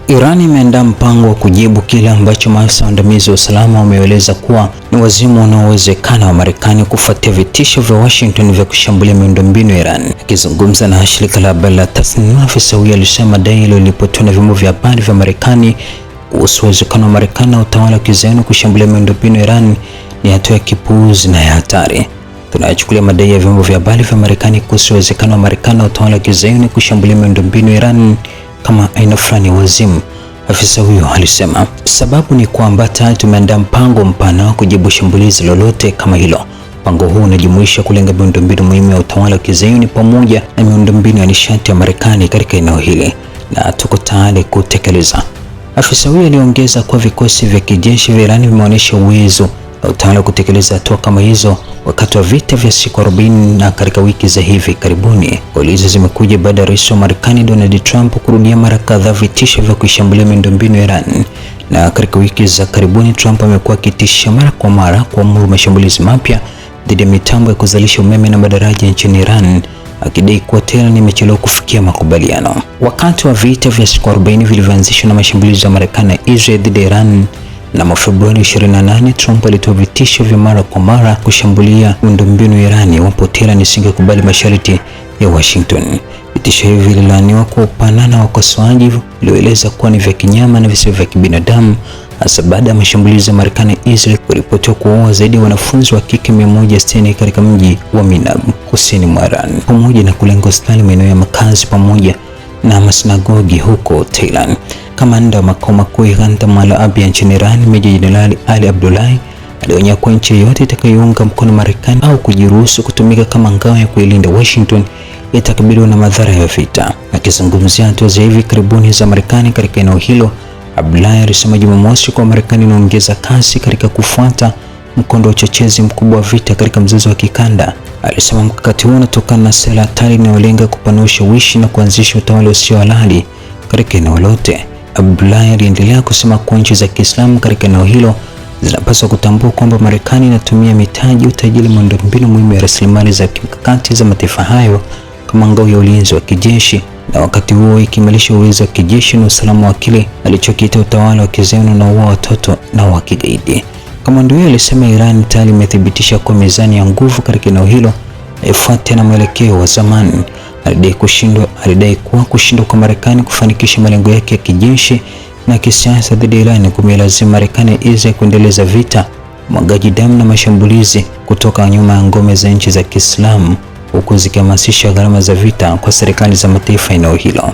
Iran imeandaa mpango wa kujibu kile ambacho maafisa waandamizi wa usalama wameeleza kuwa ni wazimu unaowezekana wa Marekani kufuatia vitisho vya Washington vya kushambulia miundombinu ya Iran. Akizungumza na shirika la habari la Tasnim, afisa huyo alisema madai yaliyoripotiwa na vyombo vya habari vya Marekani kuhusu uwezekano wa Marekani na utawala wa kizayuni kushambulia miundombinu ya Iran ni hatua ya kipuuzi na ya hatari. Tunayachukulia madai ya vyombo vya habari vya Marekani kuhusu uwezekano wa Marekani na utawala wa kizayuni kushambulia miundombinu ya Iran kama aina fulani ya wazimu, afisa huyo alisema. Sababu ni kwamba tayari tumeandaa mpango mpana wa kujibu shambulizi lolote kama hilo. Mpango huu unajumuisha kulenga miundombinu muhimu ya utawala wa kizayuni pamoja na miundombinu ya nishati ya Marekani katika eneo hili, na tuko tayari kutekeleza. Afisa huyo aliongeza kuwa vikosi vya kijeshi vya Iran vimeonyesha uwezo na utawala wa kutekeleza hatua kama hizo wakati wa vita vya siku 40 na katika wiki za hivi karibuni. Kauli hizo zimekuja baada ya rais wa Marekani Donald Trump kurudia mara kadhaa vitisho vya kuishambulia miundombinu ya Iran, na katika wiki za karibuni Trump amekuwa akitisha mara kwa mara kuamuru mashambulizi mapya dhidi ya mitambo ya kuzalisha umeme na madaraja nchini Iran, akidai kuwa Tehran imechelewa kufikia makubaliano. Wakati wa vita vya siku 40 vilivyoanzishwa na mashambulizi ya Marekani na Israel dhidi ya Iran na Februari 28, Trump alitoa vitisho vya mara kwa mara kushambulia miundombinu ya Iran iwapo Tehran isingekubali masharti ya Washington. Vitisho hivi vililaaniwa kwa upana na wakosoaji walioeleza kuwa ni vya kinyama na visivyo vya kibinadamu, hasa baada ya mashambulizi ya Marekani na Israel kuripotiwa kuua zaidi ya wanafunzi wa kike 160 katika mji wa Minab kusini mwa Iran, pamoja na kulenga hospitali, maeneo ya makazi pamoja na masinagogi huko Tehran. Kamanda wa makao makuu ya Ghantem al-Abia nchini Iran, Meja Jenerali Ali Abdullahi, alionya kuwa nchi yoyote itakayounga mkono Marekani au kujiruhusu kutumika kama ngao ya kuilinda Washington itakabiliwa na madhara ya vita. Akizungumzia hatua za hivi karibuni za Marekani katika eneo hilo, Abdullahi alisema Jumamosi kwa Marekani inaongeza kasi katika kufuata mkondo wa uchochezi mkubwa wa vita katika mzozo wa kikanda. Alisema mkakati huo unatokana na sera hatari inayolenga kupanua ushawishi na kuanzisha utawala usio halali katika eneo lote. Abdullahi aliendelea kusema kuwa nchi za Kiislamu katika eneo hilo zinapaswa kutambua kwamba Marekani inatumia mitaji, utajiri, miundombinu muhimu ya rasilimali za kimkakati za mataifa hayo kama ngao ya ulinzi wa kijeshi, na wakati huo ikiimarisha uwezo wa kijeshi na usalama wa kile alichokiita utawala wa kizayuni unaoua watoto na wa kigaidi. Kamanda huyo alisema Iran tayari imethibitisha kwa mizani ya nguvu katika eneo hilo haifuati na mwelekeo wa zamani. Alidai kuwa kushindwa kwa Marekani kufanikisha malengo yake ya kijeshi na kisiasa dhidi ya Iran kumelazimu Marekani na Israel kuendeleza vita, mwagaji damu na mashambulizi kutoka nyuma ya ngome za nchi za Kiislamu, huku zikihamasisha gharama za vita kwa serikali za mataifa eneo hilo.